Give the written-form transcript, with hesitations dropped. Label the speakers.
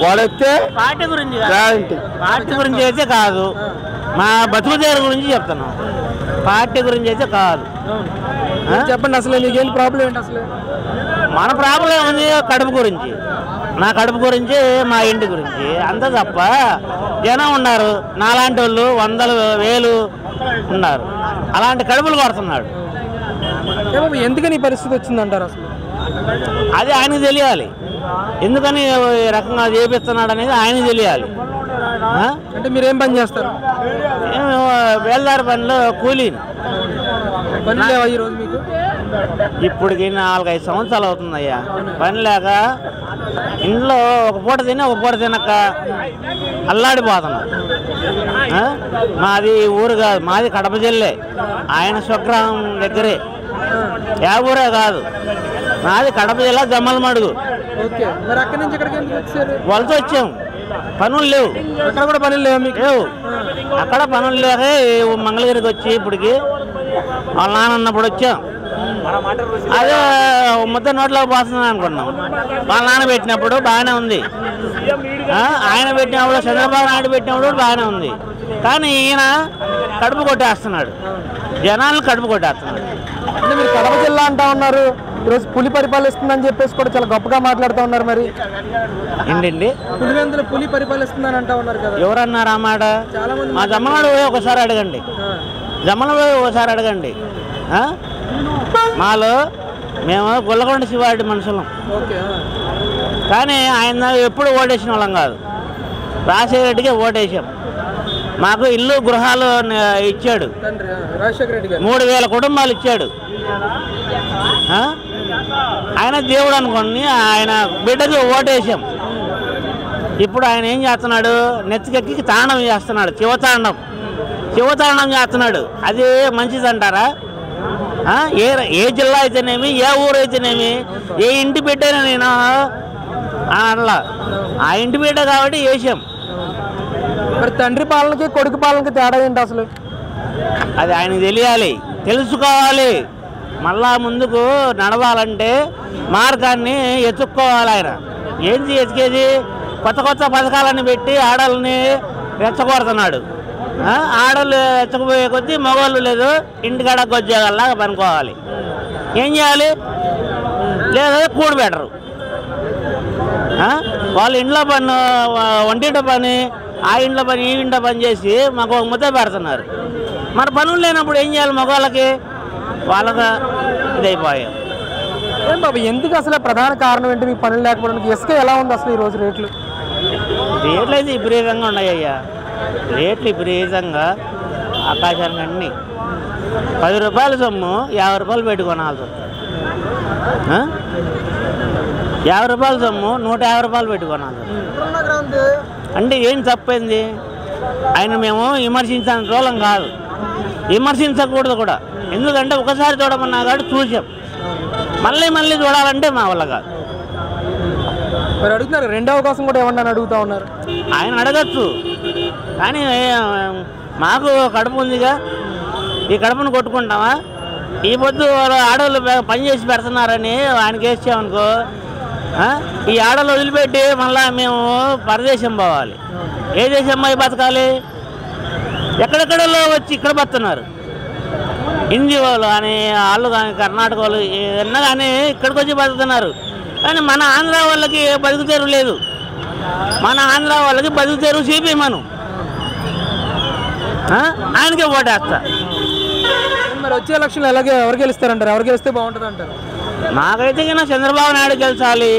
Speaker 1: వాడైతే
Speaker 2: పార్టీ గురించి
Speaker 1: guarantee.
Speaker 2: Party గురించి అయితే కాదు, మా బతుకుదేరు గురించి చెప్తున్నాం. పార్టీ గురించి అయితే కాదు.
Speaker 3: చెప్పండి అసలు మీకేం ప్రాబ్లం ఏంటి అసలు?
Speaker 2: మన ప్రాబ్లం ఉంది కడుపు గురించి, నా కడుపు గురించి, మా ఇంటి గురించి అంతా తప్ప. జనం ఉన్నారు నాలాంటి వాళ్ళు, వందలు వేలు ఉన్నారు, అలాంటి కడుపులు కొడుతున్నాడు.
Speaker 3: ఎందుకని ఈ పరిస్థితి వచ్చిందంటారు అసలు?
Speaker 2: అది ఆయనకు తెలియాలి, ఎందుకని ఈ రకంగా చేపిస్తున్నాడు అనేది ఆయనకు తెలియాలి.
Speaker 3: అంటే మీరేం పని చేస్తారు?
Speaker 2: వేల్దారి పనిలో కూలీని.
Speaker 3: పని లేవా ఈరోజు మీకు?
Speaker 2: ఇప్పటికి 4-5 సంవత్సరాలు అవుతుందయ్యా పని లేక. ఇంట్లో ఒక పూట తిని ఒక పూట తినక అల్లాడిపోతున్నాం. మాది ఊరు కాదు, మాది కడప జిల్లా, ఆయన స్వగ్రామం దగ్గరే, ఏ ఊరే కాదు, మాది కడప జిల్లా జమ్మలమడుగు.
Speaker 3: మరి అక్కడి నుంచి ఇక్కడికి ఎందుకు వచ్చారు?
Speaker 2: వలస వచ్చాం, పనులు లేవు.
Speaker 3: అక్కడ కూడా పనులు లేవు మీకు?
Speaker 2: లేవు, అక్కడ పనులు లేక మంగళగిరికి వచ్చి ఇప్పటికి వాళ్ళ నాన్న ఉన్నప్పుడు వచ్చాం. అదే ముద్ద నోట్లో పోస్తున్నాను అనుకున్నాం. వాళ్ళ నాన్న పెట్టినప్పుడు బాగానే ఉంది, ఆయన పెట్టినప్పుడు చంద్రబాబు నాయుడు పెట్టినప్పుడు బాగానే ఉంది. కానీ ఈయన కడుపు కొట్టేస్తున్నాడు, జనాలను కడుపు కొట్టేస్తున్నాడు.
Speaker 3: అంటే మీరు కడప జిల్లా అంటా ఉన్నారు, ఈరోజు పులి పరిపాలిస్తుందని చెప్పేసి కూడా చాలా గొప్పగా మాట్లాడుతూ ఉన్నారు. మరి
Speaker 2: ఏంటండి
Speaker 3: పులివెందులు పులి పరిపాలిస్తుందని అంటా ఉన్నారు కదా,
Speaker 2: ఎవరన్నారు ఆ మాట? మా జమ్మనాడు పోయి ఒకసారి అడగండి, జమ్మన పోయి ఒకసారి అడగండి. మాలో మేము గుల్లకొండ శివారెడ్డి మనుషులం, కానీ ఆయన ఎప్పుడు ఓటేసిన వాళ్ళం కాదు, రాజశేఖర రెడ్డికే ఓటేసాం. మాకు ఇల్లు గృహాలు ఇచ్చాడు, 3000 కుటుంబాలు ఇచ్చాడు. ఆయన దేవుడు అనుకోండి, ఆయన బిడ్డకి ఓటేసాం. ఇప్పుడు ఆయన ఏం చేస్తున్నాడు? నెత్తికెక్కి తాండం చేస్తున్నాడు, శివతాండం చేస్తున్నాడు. అది మంచిదంటారా? ఏ జిల్లా అయితేనేమి, ఏ ఊరు అయితేనేమి, ఏ ఇంటి బిడ్డైనా నేను అట్లా ఆ ఇంటి బిడ్డ కాబట్టి వేసాం.
Speaker 3: మరి తండ్రి పాలనకి కొడుకు పాలనకి తేడా ఏంటి అసలు?
Speaker 2: అది ఆయనకు తెలియాలి, తెలుసుకోవాలి. మళ్ళా ముందుకు నడవాలంటే మార్గాన్ని ఎత్తుక్కోవాలి. ఆయన ఏంటి ఎతికేది? కొత్త కొత్త పథకాలను పెట్టి ఆడవాళ్ళని రెచ్చగొడుతున్నాడు. ఆడవాళ్ళు రెచ్చకపోయే కొద్దీ మగవాళ్ళు లేదు, ఇంటికాడ గొజ్జేగల్లాగా పనుకోవాలి. ఏం చేయాలి? లేదా కూడు పెట్టరు. వాళ్ళు ఇంట్లో పని, వంటింట పని, ఆ ఇంట్లో పని, ఈ ఇంట్లో పని చేసి మాకు ఒక ముద్ద పెడుతున్నారు. మరి పనులు లేనప్పుడు ఏం చేయాలి? మగవాళ్ళకి వాళ్ళగా ఇదైపోయాం.
Speaker 3: ఏం బాబు ఎందుకు అసలు ప్రధాన కారణం ఏంటి మీకు పనులు లేకపోవడానికి? ఇసుక ఎలా ఉంది అసలు ఈరోజు రేట్లు?
Speaker 2: రేట్లు అయితే విపరీతంగా ఉన్నాయ్యా, రేట్లు విపరీతంగా ఆకాశానికి అన్నీ. 10 రూపాయల సొమ్ము 50 రూపాయలు పెట్టుకోనాల్సి వస్తుంది. 50 రూపాయల సొమ్ము 150 రూపాయలు పెట్టుకోనాల్సి వస్తుంది. అంటే ఏం తప్పైంది? ఆయన మేము విమర్శించాలని రోలం కాదు, విమర్శించకూడదు కూడా. ఎందుకంటే ఒకసారి చూడమన్నా కాబట్టి చూసాం, మళ్ళీ చూడాలంటే మా వల్ల కాదు.
Speaker 3: మరి అడుగుతున్నారు రెండో అవకాశం కూడా ఏమన్నా అడుగుతా ఉన్నారు.
Speaker 2: ఆయన అడగచ్చు, కానీ మాకు కడుపు ఉందిగా, ఈ కడుపును కొట్టుకుంటామా? ఈ పొద్దు ఆడవాళ్ళు పని చేసి పెడుతున్నారని ఆయనకి వేసామనుకో, ఈ ఆడవాళ్ళు వదిలిపెట్టి మళ్ళీ మేము పరదేశం పోవాలి. ఏ దేశం పోయి బతకాలి? ఎక్కడెక్కడలో వచ్చి ఇక్కడ బతున్నారు. హిందీ వాళ్ళు కానీ, వాళ్ళు కానీ, కర్ణాటక వాళ్ళు ఏదన్నా కానీ ఇక్కడికి వచ్చి బతుకుతున్నారు. కానీ మన ఆంధ్ర వాళ్ళకి బతుకుతెరువు లేదు. మన ఆంధ్ర వాళ్ళకి బతుకుతెరువు చూపిమను, ఆయనకే ఓటేస్తా.
Speaker 3: మరి వచ్చే ఎలక్షన్లు ఎలాగే ఎవరు గెలుస్తారంటారు? ఎవరు గెలిస్తే బాగుంటుంది అంటారు?
Speaker 2: నాకైతే కన్నా చంద్రబాబు నాయుడు గెలిచాలి.